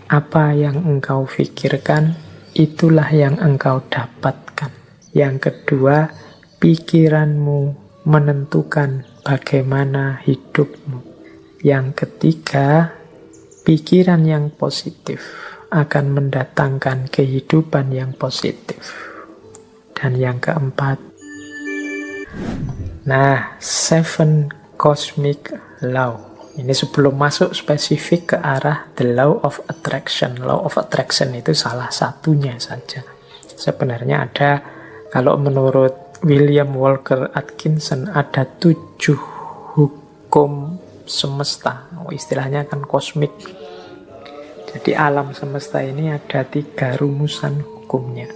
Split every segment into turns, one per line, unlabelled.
Apa yang engkau pikirkan, itulah yang engkau dapatkan. Yang kedua, pikiranmu menentukan bagaimana hidupmu. Yang ketiga, pikiran yang positif akan mendatangkan kehidupan yang positif. Dan yang keempat, seven cosmic law. Ini sebelum masuk spesifik ke arah the law of attraction. Law of attraction itu salah satunya saja. Sebenarnya ada, kalau menurut William Walker Atkinson, ada 7 hukum semesta. Istilahnya kan kosmik. Jadi alam semesta ini ada 3 rumusan hukumnya.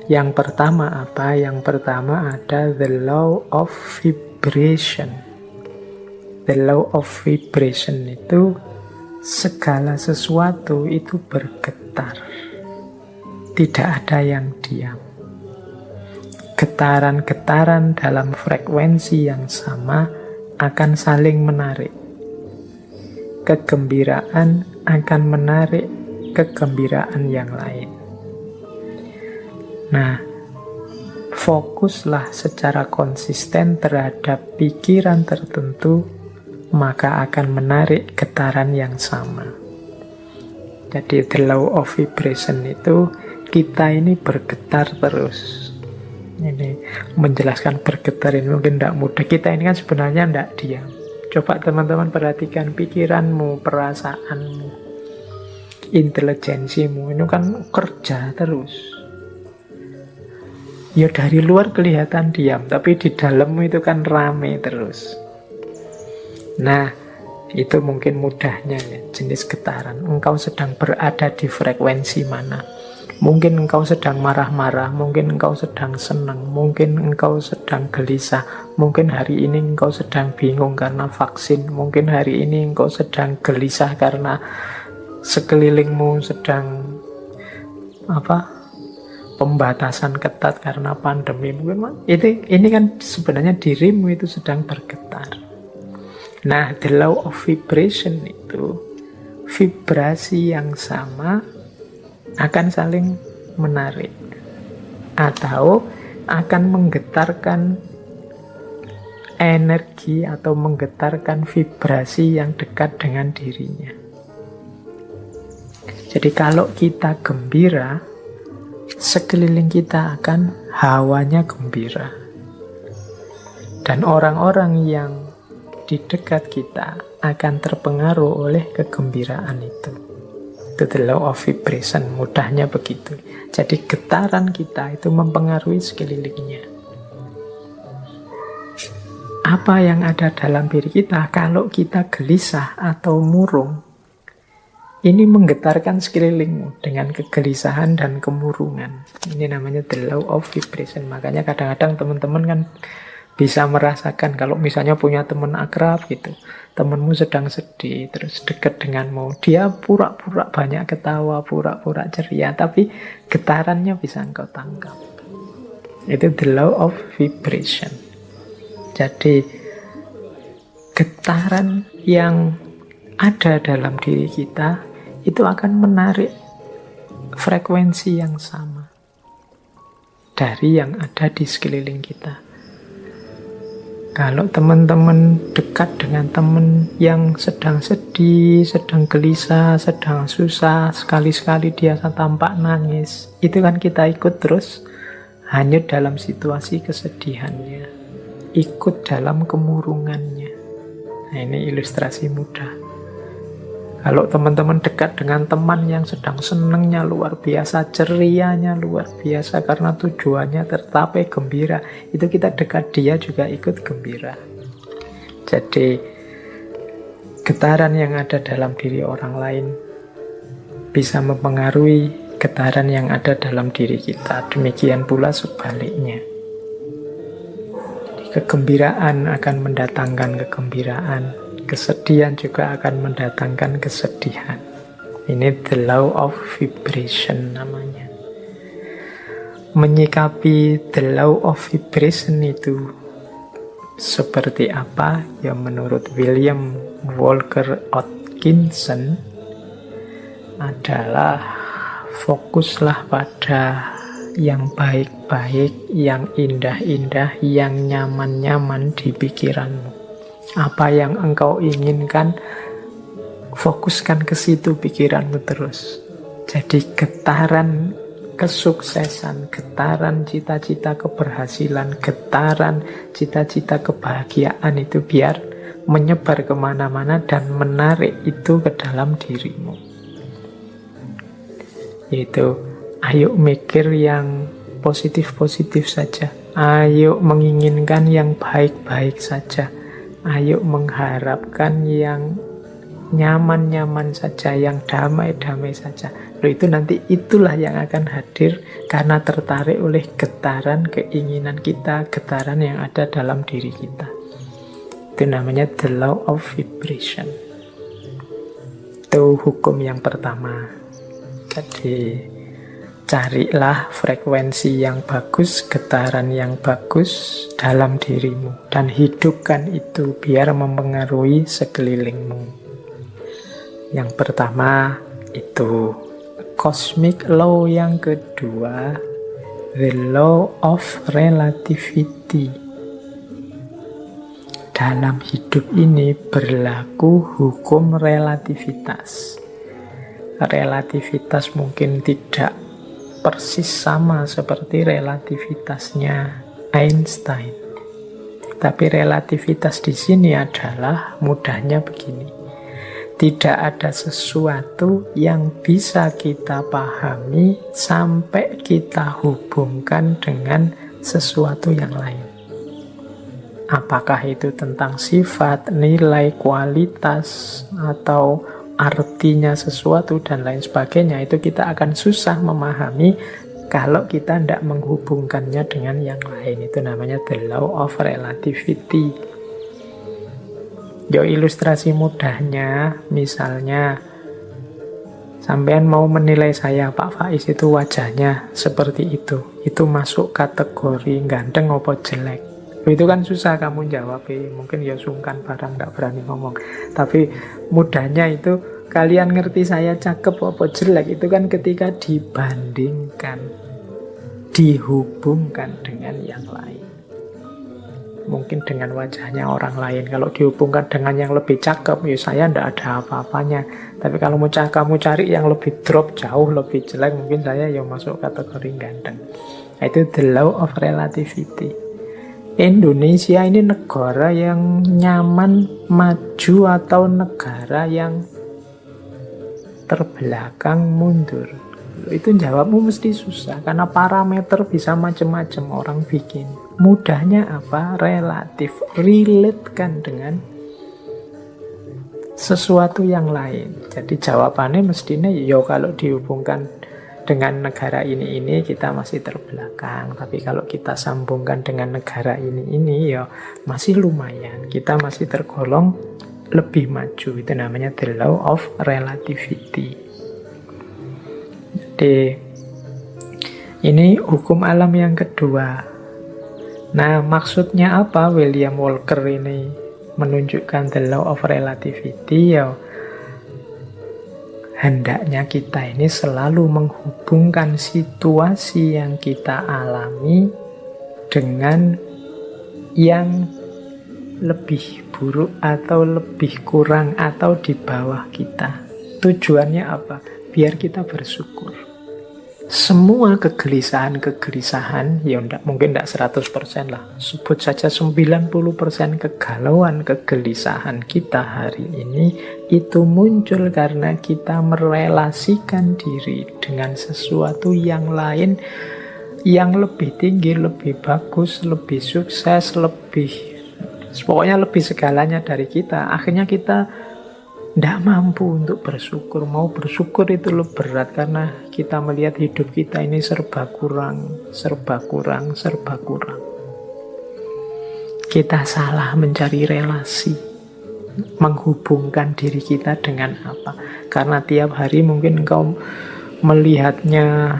Yang pertama apa? Yang pertama ada the law of vibration. The law of vibration itu segala sesuatu itu bergetar. Tidak ada yang diam. Getaran-getaran dalam frekuensi yang sama akan saling menarik. Kegembiraan akan menarik kegembiraan yang lain. Fokuslah secara konsisten terhadap pikiran tertentu, maka akan menarik getaran yang sama. Jadi the law of vibration itu kita ini bergetar terus. Ini menjelaskan bergetar ini mungkin tidak mudah. Kita ini kan sebenarnya tidak diam. Coba teman-teman perhatikan pikiranmu, perasaanmu, intelijensimu, ini kan kerja terus. Ya dari luar kelihatan diam, tapi di dalammu itu kan rame terus. Itu mungkin mudahnya ya, jenis getaran. Engkau sedang berada di frekuensi mana? Mungkin engkau sedang marah-marah, mungkin engkau sedang senang, mungkin engkau sedang gelisah, mungkin hari ini engkau sedang bingung karena vaksin, mungkin hari ini engkau sedang gelisah karena sekelilingmu sedang pembatasan ketat karena pandemi. Mungkin ini kan sebenarnya dirimu itu sedang bergetar. The law of vibration itu vibrasi yang sama akan saling menarik atau akan menggetarkan energi atau menggetarkan vibrasi yang dekat dengan dirinya. Jadi kalau kita gembira, sekeliling kita akan hawanya gembira. Dan orang-orang yang di dekat kita akan terpengaruh oleh kegembiraan itu. Itu the law of vibration, mudahnya begitu. Jadi getaran kita itu mempengaruhi sekelilingnya. Apa yang ada dalam diri kita kalau kita gelisah atau murung, ini menggetarkan sekelilingmu dengan kegelisahan dan kemurungan. Ini namanya the law of vibration. Makanya kadang-kadang teman-teman kan bisa merasakan kalau misalnya punya teman akrab gitu, temanmu sedang sedih, terus dekat denganmu, dia pura-pura banyak ketawa, pura-pura ceria, tapi getarannya bisa engkau tangkap. Itu the law of vibration. Jadi getaran yang ada dalam diri kita itu akan menarik frekuensi yang sama dari yang ada di sekeliling kita. Kalau teman-teman dekat dengan teman yang sedang sedih, sedang gelisah, sedang susah, sekali-sekali dia tampak nangis, itu kan kita ikut terus hanyut dalam situasi kesedihannya, ikut dalam kemurungannya. Ini ilustrasi mudah. Kalau teman-teman dekat dengan teman yang sedang senangnya luar biasa, cerianya luar biasa karena tujuannya tercapai gembira, itu kita dekat dia juga ikut gembira. Jadi getaran yang ada dalam diri orang lain bisa mempengaruhi getaran yang ada dalam diri kita. Demikian pula sebaliknya. Kegembiraan akan mendatangkan kegembiraan. Kesedihan juga akan mendatangkan kesedihan. Ini the law of vibration namanya. Menyikapi the law of vibration itu seperti apa? Ya menurut William Walker Atkinson adalah fokuslah pada yang baik-baik, yang indah-indah, yang nyaman-nyaman di pikiranmu. Apa yang engkau inginkan, fokuskan ke situ pikiranmu terus. Jadi getaran kesuksesan, getaran cita-cita keberhasilan, getaran cita-cita kebahagiaan itu biar menyebar kemana-mana dan menarik itu ke dalam dirimu. Yaitu, ayo mikir yang positif-positif saja. Ayo menginginkan yang baik-baik saja. Ayo mengharapkan yang nyaman-nyaman saja, yang damai-damai saja. Loh, itu nanti itulah yang akan hadir karena tertarik oleh getaran keinginan kita, getaran yang ada dalam diri kita. Itu namanya the law of vibration. Itu hukum yang pertama. Jadi carilah frekuensi yang bagus, getaran yang bagus dalam dirimu. Dan hidupkan itu biar mempengaruhi sekelilingmu. Yang pertama itu cosmic law, yang kedua the law of relativity. Dalam hidup ini berlaku hukum relativitas. Relativitas mungkin tidak persis sama seperti relativitasnya Einstein. Tapi relativitas di sini adalah mudahnya begini. Tidak ada sesuatu yang bisa kita pahami sampai kita hubungkan dengan sesuatu yang lain. Apakah itu tentang sifat, nilai, kualitas, atau artinya sesuatu dan lain sebagainya, itu kita akan susah memahami kalau kita tidak menghubungkannya dengan yang lain. Itu namanya the law of relativity. Ilustrasi mudahnya, misalnya sampean mau menilai saya, Pak Faiz itu wajahnya seperti itu masuk kategori ganteng apa jelek? Itu kan susah kamu jawab, mungkin ya sungkan barang, tidak berani ngomong. Tapi mudahnya itu, kalian ngerti saya cakep apa jelek, itu kan ketika dibandingkan, dihubungkan dengan yang lain. Mungkin dengan wajahnya orang lain, kalau dihubungkan dengan yang lebih cakep, ya saya tidak ada apa-apanya. Tapi kalau kamu cari yang lebih drop, jauh lebih jelek, mungkin saya yang masuk kategori ganteng. Itu the law of relativity. Indonesia ini negara yang nyaman, maju, atau negara yang terbelakang, mundur? Itu jawabmu mesti susah, karena parameter bisa macam-macam orang bikin. Mudahnya apa? Relatif, relate-kan dengan sesuatu yang lain. Jadi jawabannya mestinya, kalau dihubungkan dengan negara ini kita masih terbelakang. Tapi kalau kita sambungkan dengan negara ini ya masih lumayan. Kita masih tergolong lebih maju. Itu namanya the law of relativity. Jadi ini hukum alam yang kedua. Nah, maksudnya apa William Walker ini menunjukkan the law of relativity? Ya, hendaknya kita ini selalu menghubungkan situasi yang kita alami dengan yang lebih buruk atau lebih kurang atau di bawah kita. Tujuannya apa? Biar kita bersyukur. Semua kegelisahan, ya mungkin tidak 100% lah, sebut saja 90% kegalauan, kegelisahan kita hari ini itu muncul karena kita merelasikan diri dengan sesuatu yang lain, yang lebih tinggi, lebih bagus, lebih sukses, pokoknya lebih segalanya dari kita. Akhirnya kita tidak mampu untuk bersyukur. Mau bersyukur itu lebih berat karena kita melihat hidup kita ini serba kurang. Kita salah mencari relasi, menghubungkan diri kita dengan apa. Karena tiap hari mungkin engkau melihatnya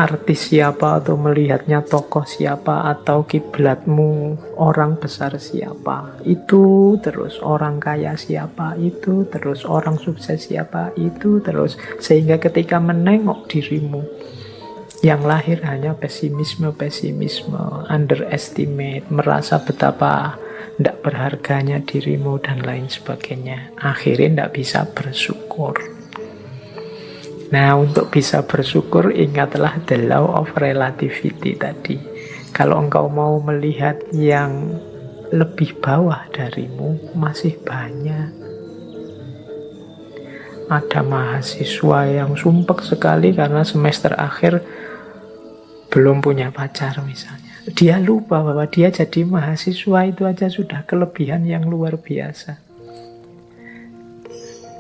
artis siapa, atau melihatnya tokoh siapa, atau kiblatmu orang besar siapa, itu terus, orang kaya siapa, itu terus, orang sukses siapa, itu terus, sehingga ketika menengok dirimu, yang lahir hanya pesimisme, underestimate, merasa betapa tidak berharganya dirimu dan lain sebagainya. Akhirnya tidak bisa bersyukur. Nah, untuk bisa bersyukur, ingatlah the law of relativity tadi. Kalau engkau mau melihat yang lebih bawah darimu, masih banyak. Ada mahasiswa yang sumpek sekali karena semester akhir belum punya pacar misalnya. Dia lupa bahwa dia jadi mahasiswa itu aja sudah kelebihan yang luar biasa.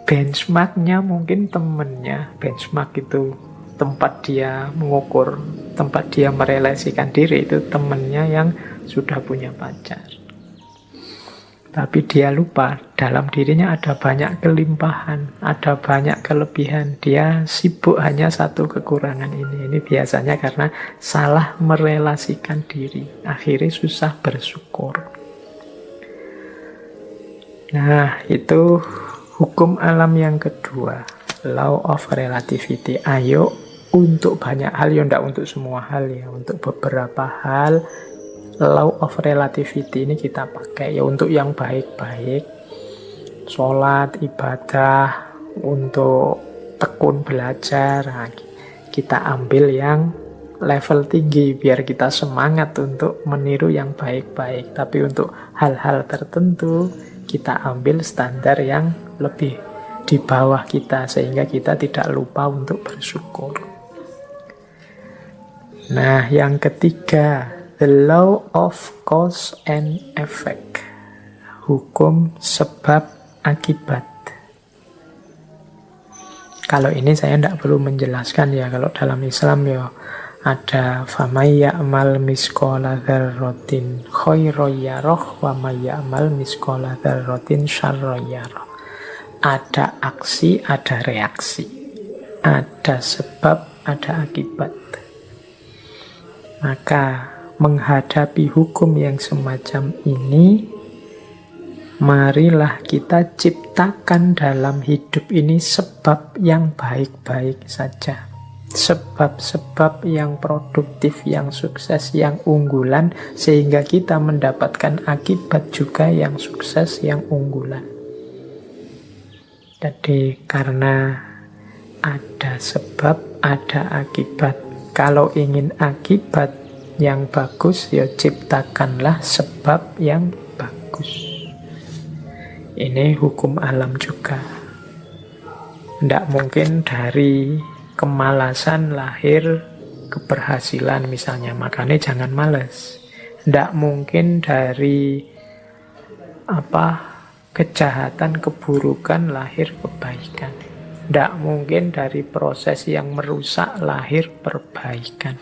Benchmarknya mungkin temennya. Benchmark itu tempat dia mengukur, tempat dia merelasikan diri, itu temennya yang sudah punya pacar. Tapi dia lupa, dalam dirinya ada banyak kelimpahan, ada banyak kelebihan. Dia sibuk hanya satu kekurangan ini. Ini biasanya karena salah merelasikan diri. Akhirnya susah bersyukur. Nah, itu hukum alam yang kedua, law of relativity. Ayo, untuk banyak hal, ya tidak untuk semua hal ya, untuk beberapa hal, law of relativity ini kita pakai ya untuk yang baik-baik, sholat, ibadah, untuk tekun belajar. Nah, kita ambil yang level tinggi biar kita semangat untuk meniru yang baik-baik. Tapi untuk hal-hal tertentu kita ambil standar yang lebih di bawah kita, sehingga kita tidak lupa untuk bersyukur. Nah, yang ketiga, the law of cause and effect. Hukum sebab akibat. Kalau ini saya tidak perlu menjelaskan ya. Kalau dalam Islam ya ada famay ya'mal misqala dzarratin khairan yarah wa may ya'mal misqala dzarratin syarran yarah. Ada aksi, ada reaksi. Ada sebab, ada akibat. Maka menghadapi hukum yang semacam ini, marilah kita ciptakan dalam hidup ini sebab yang baik-baik saja. Sebab-sebab yang produktif, yang sukses, yang unggulan, sehingga kita mendapatkan akibat juga yang sukses, yang unggulan. Jadi karena ada sebab, ada akibat. Kalau ingin akibat yang bagus, ya ciptakanlah sebab yang bagus. Ini hukum alam juga. Tidak mungkin dari kemalasan lahir keberhasilan misalnya, makanya jangan malas. Tidak mungkin dari kejahatan, keburukan lahir kebaikan. Tidak mungkin dari proses yang merusak lahir perbaikan.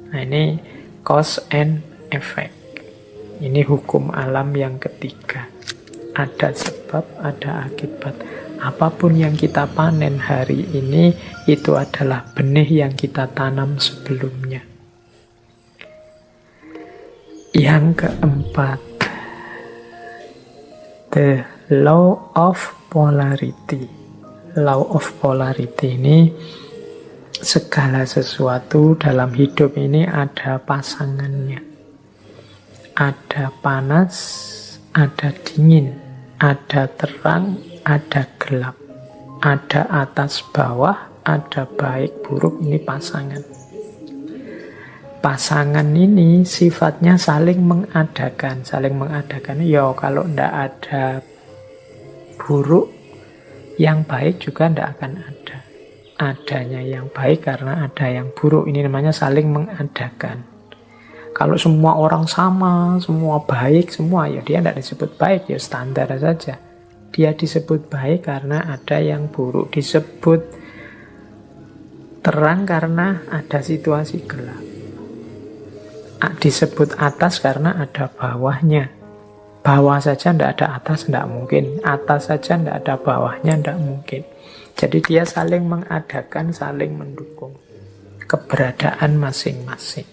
Nah, ini cause and effect. Ini hukum alam yang ketiga. Ada sebab, ada akibat. Apapun yang kita panen hari ini, itu adalah benih yang kita tanam sebelumnya. Yang keempat, the law of polarity. Law of polarity ini, segala sesuatu dalam hidup ini ada pasangannya. Ada panas, ada dingin, ada terang, ada gelap, ada atas bawah, ada baik buruk. Ini pasangan. Pasangan ini sifatnya saling mengadakan. Saling mengadakan, ya kalau tidak ada buruk, yang baik juga tidak akan ada. Adanya yang baik karena ada yang buruk. Ini namanya saling mengadakan. Kalau semua orang sama, semua baik, semua, ya dia tidak disebut baik, ya standar saja. Dia disebut baik karena ada yang buruk. Disebut terang karena ada situasi gelap. Disebut atas karena ada bawahnya. Bawah saja tidak ada atas, tidak mungkin. Atas saja tidak ada bawahnya, tidak mungkin. Jadi dia saling mengadakan, saling mendukung. keberadaan masing-masing.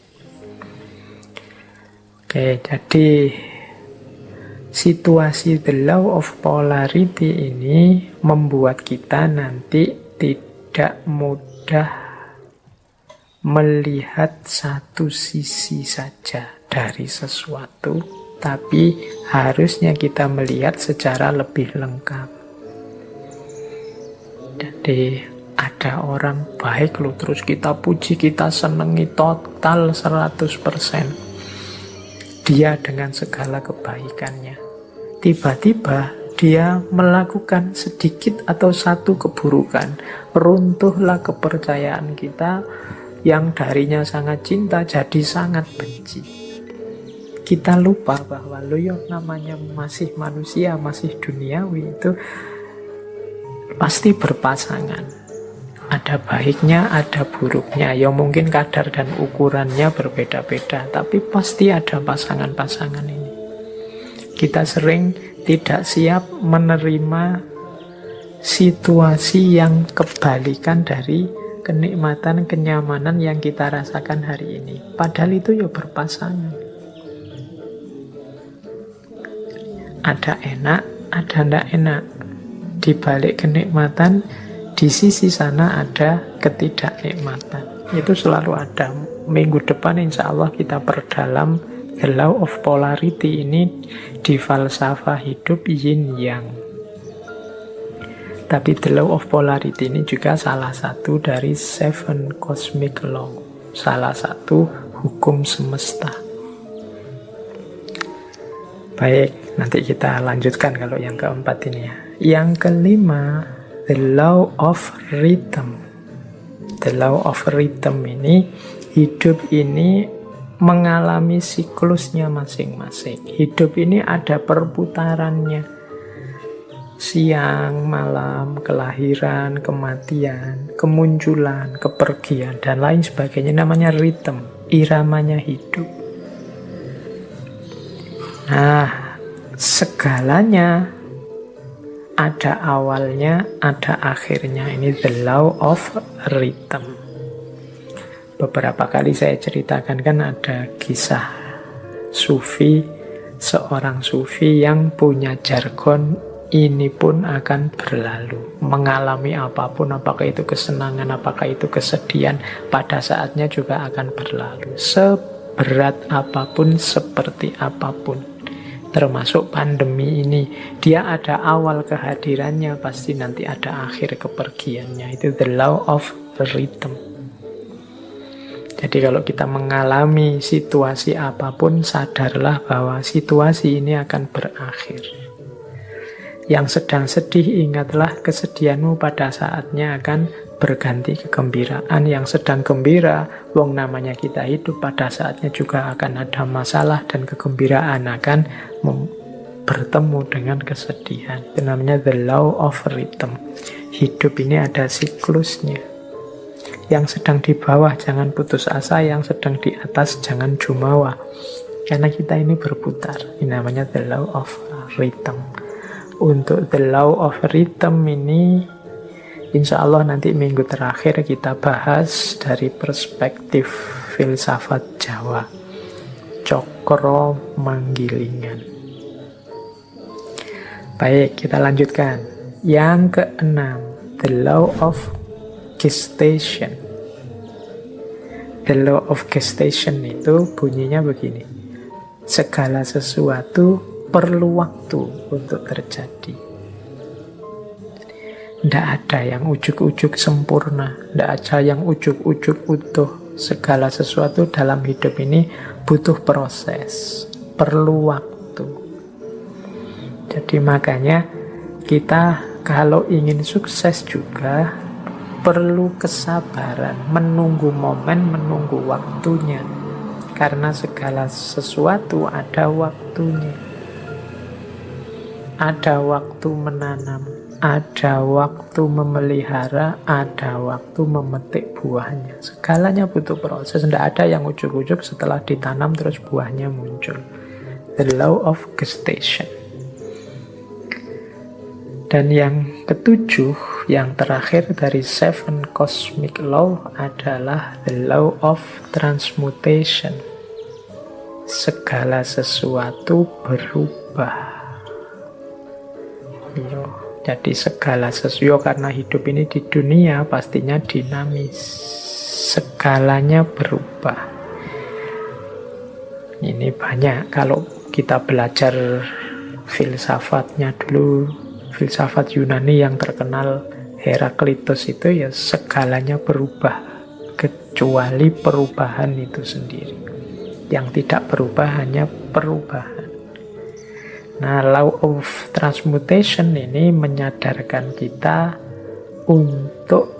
Oke, jadi situasi the law of polarity ini membuat kita nanti tidak mudah melihat satu sisi saja dari sesuatu, tapi harusnya kita melihat secara lebih lengkap. Jadi ada orang baik loh, terus kita puji, kita senengi total 100%. Dia dengan segala kebaikannya. Tiba-tiba dia melakukan sedikit atau satu keburukan. Runtuhlah kepercayaan kita yang darinya sangat cinta jadi sangat benci. Kita lupa bahwa namanya masih manusia, masih duniawi, itu pasti berpasangan. Ada baiknya, ada buruknya. Ya mungkin kadar dan ukurannya berbeda-beda, tapi pasti ada pasangan-pasangan ini. Kita sering tidak siap menerima situasi yang kebalikan dari kenikmatan, kenyamanan yang kita rasakan hari ini. Padahal itu ya berpasangan. Ada enak, ada tidak enak. Di balik kenikmatan, di sisi sana ada ketidaknikmatan. Itu selalu ada. Minggu depan insya Allah kita perdalam the law of polarity ini di falsafah hidup yin yang. Tapi the law of polarity ini juga salah satu dari 7 cosmic law. Salah satu hukum semesta. Baik, nanti kita lanjutkan kalau yang keempat ini ya. Yang kelima, the law of rhythm. The law of rhythm ini, hidup ini mengalami siklusnya masing-masing. Hidup ini ada perputarannya. Siang, malam, kelahiran, kematian, kemunculan, kepergian, dan lain sebagainya. Namanya rhythm, iramanya hidup. Nah, segalanya ada awalnya, ada akhirnya. Ini the law of rhythm. Beberapa kali saya ceritakan kan ada kisah sufi, seorang sufi yang punya jargon, ini pun akan berlalu. Mengalami apapun, apakah itu kesenangan, apakah itu kesedihan, pada saatnya juga akan berlalu. Seberat apapun, seperti apapun. Termasuk pandemi ini, dia ada awal kehadirannya, pasti nanti ada akhir kepergiannya. Itu the law of rhythm. Jadi kalau kita mengalami situasi apapun, sadarlah bahwa situasi ini akan berakhir. Yang sedang sedih, ingatlah kesedihanmu pada saatnya akan berganti kegembiraan. Yang sedang gembira, wong namanya kita hidup, pada saatnya juga akan ada masalah dan kegembiraan akan bertemu dengan kesedihan. Itu namanya the law of rhythm. Hidup ini ada siklusnya. Yang sedang di bawah jangan putus asa, yang sedang di atas jangan jumawa. Karena kita ini berputar. Ini namanya the law of rhythm. Untuk the law of rhythm ini, insya Allah nanti minggu terakhir kita bahas dari perspektif filsafat Jawa. Cokro Manggilingan. Baik, kita lanjutkan. Yang keenam, the law of gestation. The law of gestation itu bunyinya begini. Segala sesuatu perlu waktu untuk terjadi. Tidak ada yang ujuk-ujuk sempurna, tidak ada yang ujuk-ujuk utuh. Segala sesuatu dalam hidup ini butuh proses, perlu waktu. Jadi makanya kita kalau ingin sukses juga perlu kesabaran, menunggu momen, menunggu waktunya. Karena segala sesuatu ada waktunya. Ada waktu menanam, ada waktu memelihara, ada waktu memetik buahnya. Segalanya butuh proses. Tidak ada yang ujuk-ujuk setelah ditanam terus buahnya muncul. The law of gestation. Dan yang ketujuh, yang terakhir dari 7 cosmic law adalah the law of transmutation. Segala sesuatu berubah. Jadi segala sesuatu, karena hidup ini di dunia pastinya dinamis. Segalanya berubah. Ini banyak kalau kita belajar filsafatnya dulu, filsafat Yunani yang terkenal Heraklitus itu ya segalanya berubah kecuali perubahan itu sendiri. Yang tidak berubah hanya perubahan. Nah, law of transmutation ini menyadarkan kita untuk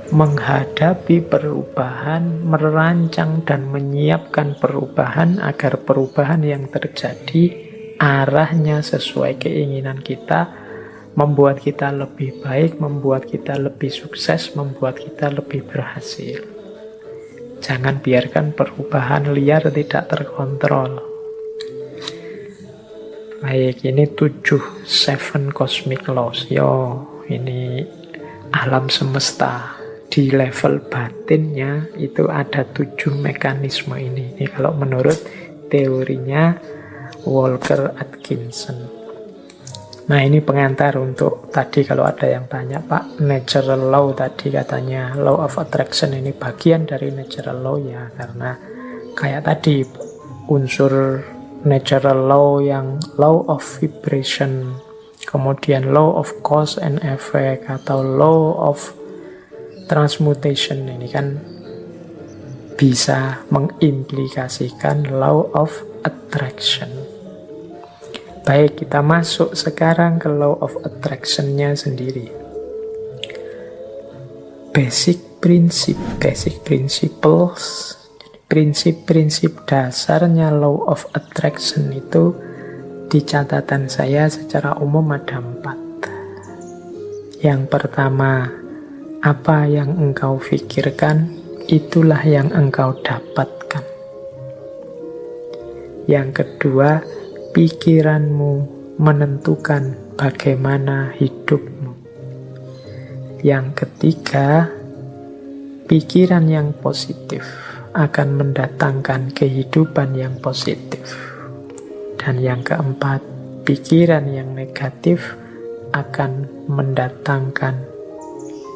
menghadapi perubahan, merancang dan menyiapkan perubahan agar perubahan yang terjadi arahnya sesuai keinginan kita, membuat kita lebih baik, membuat kita lebih sukses, membuat kita lebih berhasil. Jangan biarkan perubahan liar tidak terkontrol. Baik, ini 7 cosmic laws. Ini alam semesta. Di level batinnya itu ada 7 mekanisme ini. Ini kalau menurut teorinya Walker Atkinson. Nah, ini pengantar untuk tadi kalau ada yang tanya, Pak, natural law tadi katanya law of attraction ini bagian dari natural law ya, karena kayak tadi unsur natural law yang law of vibration, kemudian law of cause and effect atau law of transmutation ini kan bisa mengimplikasikan law of attraction. Baik, kita masuk sekarang ke law of attraction-nya sendiri. Basic principles, prinsip-prinsip dasarnya law of attraction itu di catatan saya secara umum ada 4. Yang pertama, apa yang engkau pikirkan, itulah yang engkau dapatkan. Yang kedua, pikiranmu menentukan bagaimana hidupmu. Yang ketiga, pikiran yang positif akan mendatangkan kehidupan yang positif. Dan yang keempat, pikiran yang negatif akan mendatangkan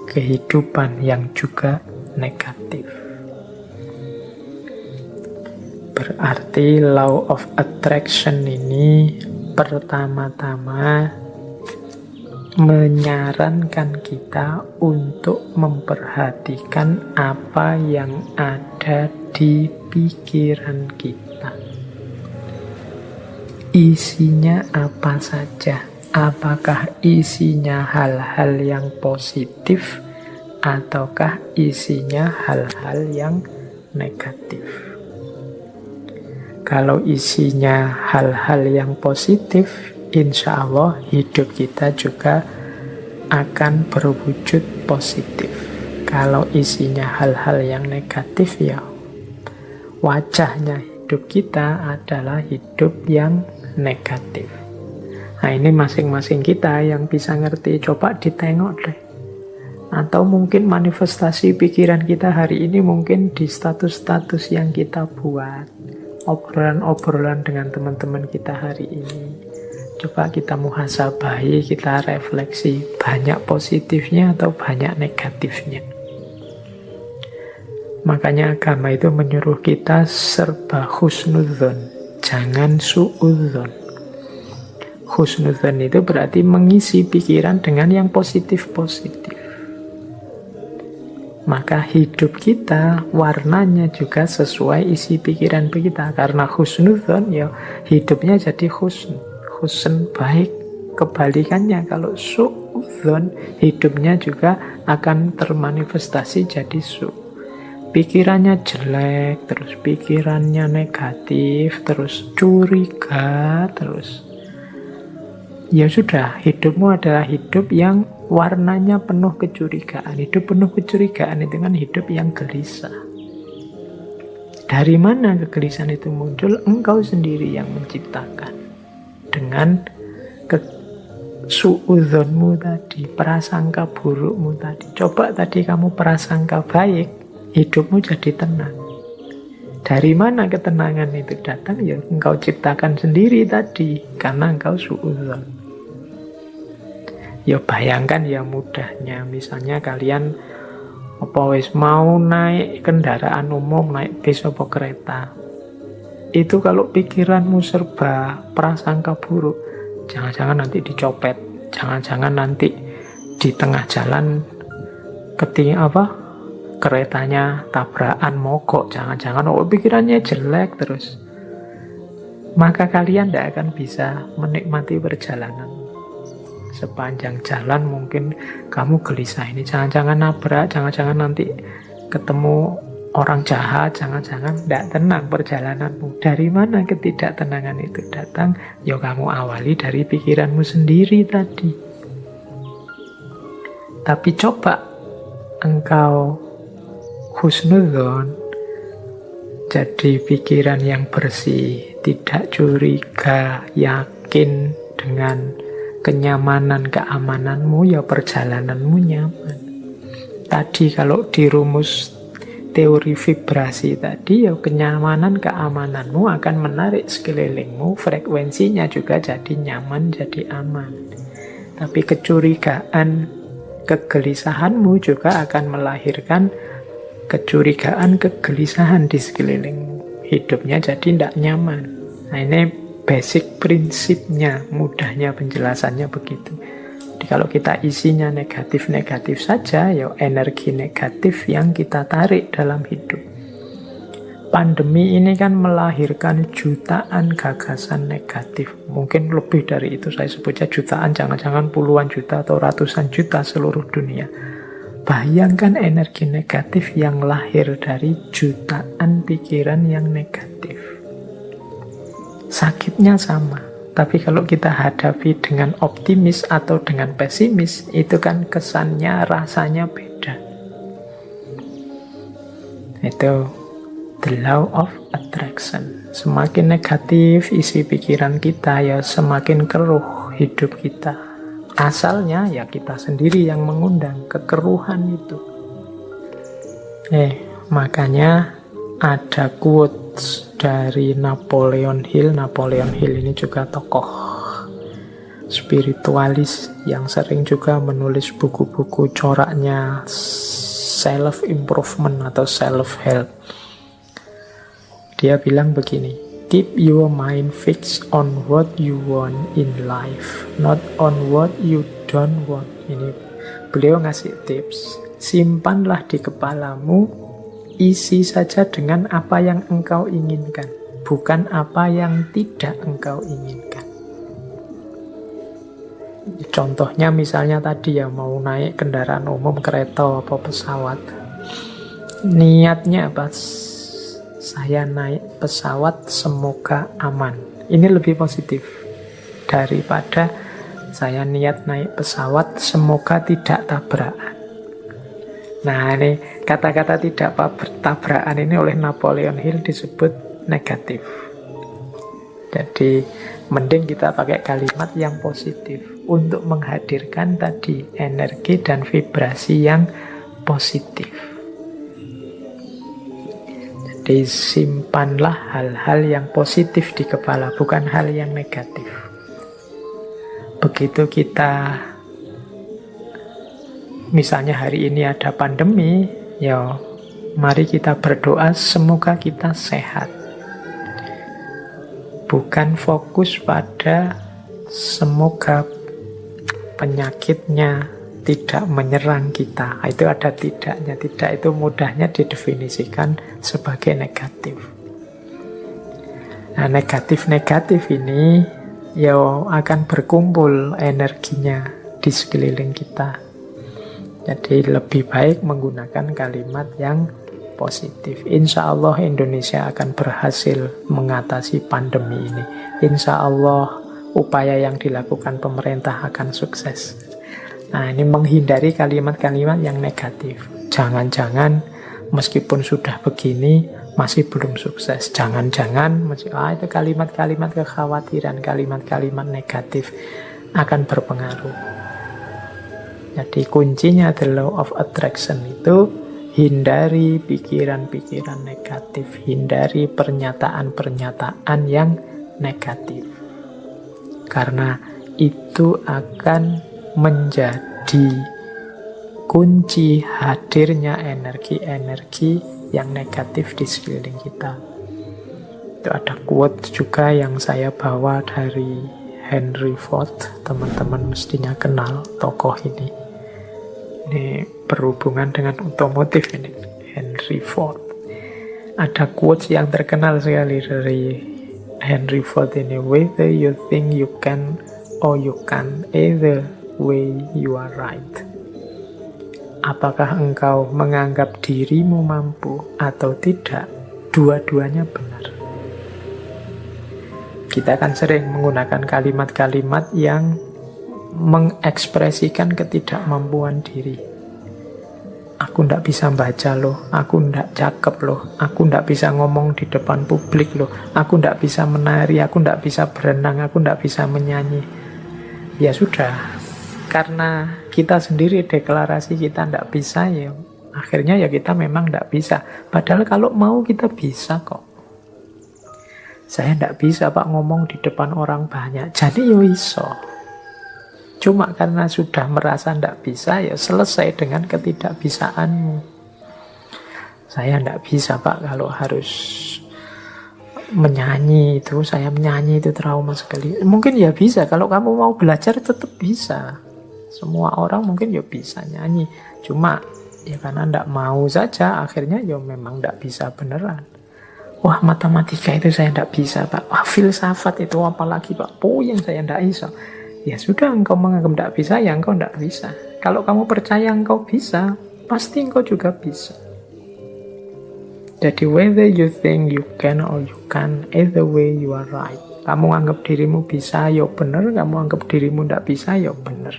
kehidupan yang juga negatif. Berarti law of attraction ini pertama-tama menyarankan kita untuk memperhatikan apa yang ada di pikiran kita. Isinya apa saja? Apakah isinya hal-hal yang positif ataukah isinya hal-hal yang negatif? Kalau isinya hal-hal yang positif, insya Allah hidup kita juga akan berwujud positif. Kalau isinya hal-hal yang negatif, ya wajahnya hidup kita adalah hidup yang negatif. Nah, ini masing-masing kita yang bisa ngerti, coba ditengok deh. Atau mungkin manifestasi pikiran kita hari ini mungkin di status-status yang kita buat, obrolan-obrolan dengan teman-teman kita hari ini. Coba kita muhasabahi, kita refleksi, banyak positifnya atau banyak negatifnya. Makanya agama itu menyuruh kita serba husnudzon, jangan suudzon. Husnudzon itu berarti mengisi pikiran dengan yang positif-positif. Maka hidup kita warnanya juga sesuai isi pikiran kita. Karena husnudzon, ya hidupnya jadi husn. Husn baik. Kebalikannya kalau suudzon, hidupnya juga akan termanifestasi jadi su. Pikirannya jelek, terus pikirannya negatif, terus curiga, terus ya sudah, hidupmu adalah hidup yang warnanya penuh kecurigaan. Hidup penuh kecurigaan itu kan hidup yang gelisah. Dari mana kegelisahan itu muncul? Engkau sendiri yang menciptakan. Dengan suudzonmu tadi, prasangka burukmu tadi. Coba tadi kamu prasangka baik, hidupmu jadi tenang. Dari mana ketenangan itu datang? Ya engkau ciptakan sendiri tadi, karena engkau suudzon. Ya bayangkan ya mudahnya, misalnya kalian mau naik kendaraan umum, naik bis atau kereta. Itu kalau pikiranmu serba prasangka buruk, jangan-jangan nanti dicopet, jangan-jangan nanti di tengah jalan keretanya tabrakan mogok, jangan-jangan pikirannya jelek terus. Maka kalian tidak akan bisa menikmati perjalanan. Sepanjang jalan mungkin kamu gelisah, ini jangan-jangan nabrak, jangan-jangan nanti ketemu orang jahat, jangan-jangan tidak tenang perjalananmu. Dari mana ketidaktenangan itu datang? Ya kamu awali dari pikiranmu sendiri tadi. Tapi coba engkau husnudzon, jadi pikiran yang bersih, tidak curiga, yakin dengan kenyamanan, keamananmu, ya perjalananmu nyaman. Tadi kalau di rumus teori vibrasi tadi, ya kenyamanan, keamananmu akan menarik sekelilingmu, frekuensinya juga jadi nyaman, jadi aman. Tapi kecurigaan, kegelisahanmu juga akan melahirkan kecurigaan, kegelisahan di sekelilingmu. Hidupnya jadi tidak nyaman. Nah ini basic prinsipnya, mudahnya penjelasannya begitu. Jadi kalau kita isinya negatif-negatif saja, ya energi negatif yang kita tarik dalam hidup. Pandemi ini kan melahirkan jutaan gagasan negatif. Mungkin lebih dari itu, saya sebutnya jutaan, jangan-jangan puluhan juta atau ratusan juta seluruh dunia. Bayangkan energi negatif yang lahir dari jutaan pikiran yang negatif. Sakitnya sama, tapi kalau kita hadapi dengan optimis atau dengan pesimis, itu kan kesannya, rasanya beda. Itu the law of attraction. Semakin negatif isi pikiran kita, ya semakin keruh hidup kita. Asalnya ya kita sendiri yang mengundang kekeruhan itu. Makanya ada quotes dari Napoleon Hill. Napoleon Hill ini juga tokoh spiritualis yang sering juga menulis buku-buku coraknya self-improvement atau self-help. Dia bilang begini, keep your mind fixed on what you want in life, not on what you don't want. Ini beliau ngasih tips, simpanlah di kepalamu, isi saja dengan apa yang engkau inginkan, bukan apa yang tidak engkau inginkan. Contohnya misalnya tadi ya, mau naik kendaraan umum, kereta atau pesawat. Niatnya apa? Saya naik pesawat semoga aman. Ini lebih positif daripada saya niat naik pesawat semoga tidak tabrakan. Nah ini kata-kata tidak tabrakan ini oleh Napoleon Hill disebut negatif. Jadi mending kita pakai kalimat yang positif untuk menghadirkan tadi energi dan vibrasi yang positif. Jadi simpanlah hal-hal yang positif di kepala, bukan hal yang negatif. Begitu kita, misalnya hari ini ada pandemi, ya mari kita berdoa semoga kita sehat. Bukan fokus pada semoga penyakitnya tidak menyerang kita. Itu ada tidaknya. Tidak itu mudahnya didefinisikan sebagai negatif. Nah, negatif-negatif ini ya akan berkumpul energinya di sekeliling kita. Jadi lebih baik menggunakan kalimat yang positif. Insya Allah Indonesia akan berhasil mengatasi pandemi ini. Insya Allah upaya yang dilakukan pemerintah akan sukses. Nah, ini menghindari kalimat-kalimat yang negatif. Jangan-jangan meskipun sudah begini masih belum sukses. Jangan-jangan itu kalimat-kalimat kekhawatiran, kalimat-kalimat negatif. akan berpengaruh. Jadi kuncinya the law of attraction itu hindari pikiran-pikiran negatif, hindari pernyataan-pernyataan yang negatif. Karena itu akan menjadi kunci hadirnya energi-energi yang negatif di sekeliling kita. Itu ada quote juga yang saya bawa dari Henry Ford. Teman-teman mestinya kenal tokoh ini. Ini berhubungan dengan otomotif ini, Henry Ford. Ada quotes yang terkenal sekali dari Henry Ford ini. Whether you think you can or you can, either way you are right. Apakah engkau menganggap dirimu mampu atau tidak, dua-duanya benar. Kita kan sering menggunakan kalimat-kalimat yang mengekspresikan ketidakmampuan diri. Aku ndak bisa baca loh, aku ndak cakep loh, aku ndak bisa ngomong di depan publik loh, aku ndak bisa menari, aku ndak bisa berenang, aku ndak bisa menyanyi. Ya sudah, karena kita sendiri deklarasi kita ndak bisa, ya akhirnya ya kita memang ndak bisa. Padahal kalau mau kita bisa kok. Saya ndak bisa Pak ngomong di depan orang banyak, jadi yo iso. Cuma karena sudah merasa ndak bisa, ya selesai dengan ketidakbisaanmu. Saya ndak bisa Pak kalau harus menyanyi itu, saya menyanyi itu trauma sekali. Mungkin ya bisa, kalau kamu mau belajar tetap bisa. Semua orang mungkin ya bisa nyanyi. Cuma ya karena ndak mau saja, akhirnya ya memang ndak bisa beneran. Wah, matematika itu saya ndak bisa Pak. Wah, filsafat itu apalagi Pak, puyeng saya ndak bisa. Ya sudah, engkau menganggap tidak bisa, ya engkau tidak bisa. Kalau kamu percaya engkau bisa, pasti engkau juga bisa. Jadi whether you think you can or you can, either way you are right. Kamu anggap dirimu bisa, ya benar. Kamu anggap dirimu tidak bisa, ya benar.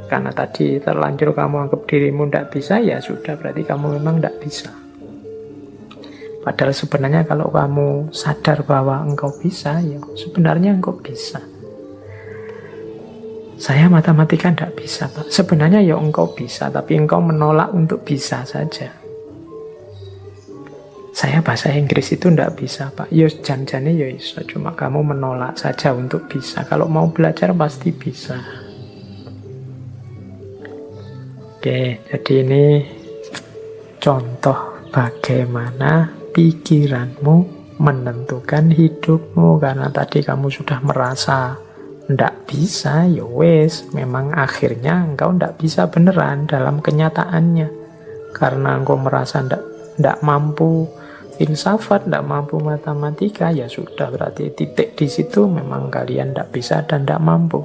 Karena tadi terlanjur kamu anggap dirimu tidak bisa, ya sudah, berarti kamu memang tidak bisa. Padahal sebenarnya kalau kamu sadar bahwa engkau bisa, ya sebenarnya engkau bisa. Saya matematika tidak bisa Pak. Sebenarnya ya engkau bisa, tapi engkau menolak untuk bisa saja. Saya bahasa Inggris itu tidak bisa Pak. Ya jan-jane ya iso, cuma kamu menolak saja untuk bisa. Kalau mau belajar pasti bisa. Oke, jadi ini contoh bagaimana pikiranmu menentukan hidupmu. Karena tadi kamu sudah merasa ndak bisa, ya wes, memang akhirnya engkau ndak bisa beneran dalam kenyataannya. Karena engkau merasa ndak mampu filsafat, ndak mampu matematika, ya sudah, berarti titik di situ memang kalian ndak bisa dan ndak mampu.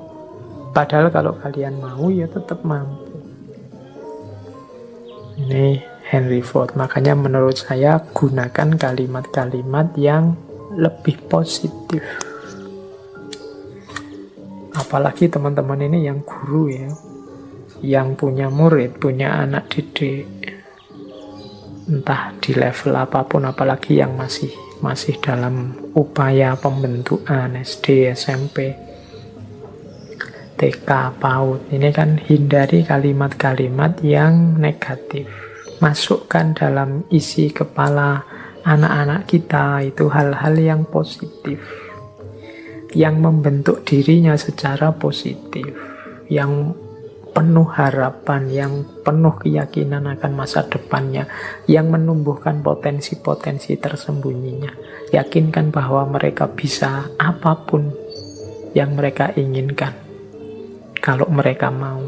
Padahal kalau kalian mau, ya tetap mampu. Ini Henry Ford. Makanya menurut saya gunakan kalimat-kalimat yang lebih positif. Apalagi teman-teman ini yang guru ya, yang punya murid, punya anak didik, entah di level apapun, apalagi yang masih dalam upaya pembentukan SD, SMP, TK, PAUD. Ini kan hindari kalimat-kalimat yang negatif. Masukkan dalam isi kepala anak-anak kita itu hal-hal yang positif, yang membentuk dirinya secara positif, yang penuh harapan, yang penuh keyakinan akan masa depannya, yang menumbuhkan potensi-potensi tersembunyinya. Yakinkan bahwa mereka bisa apapun yang mereka inginkan, kalau mereka mau.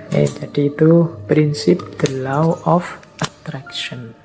Jadi itu prinsip the law of attraction.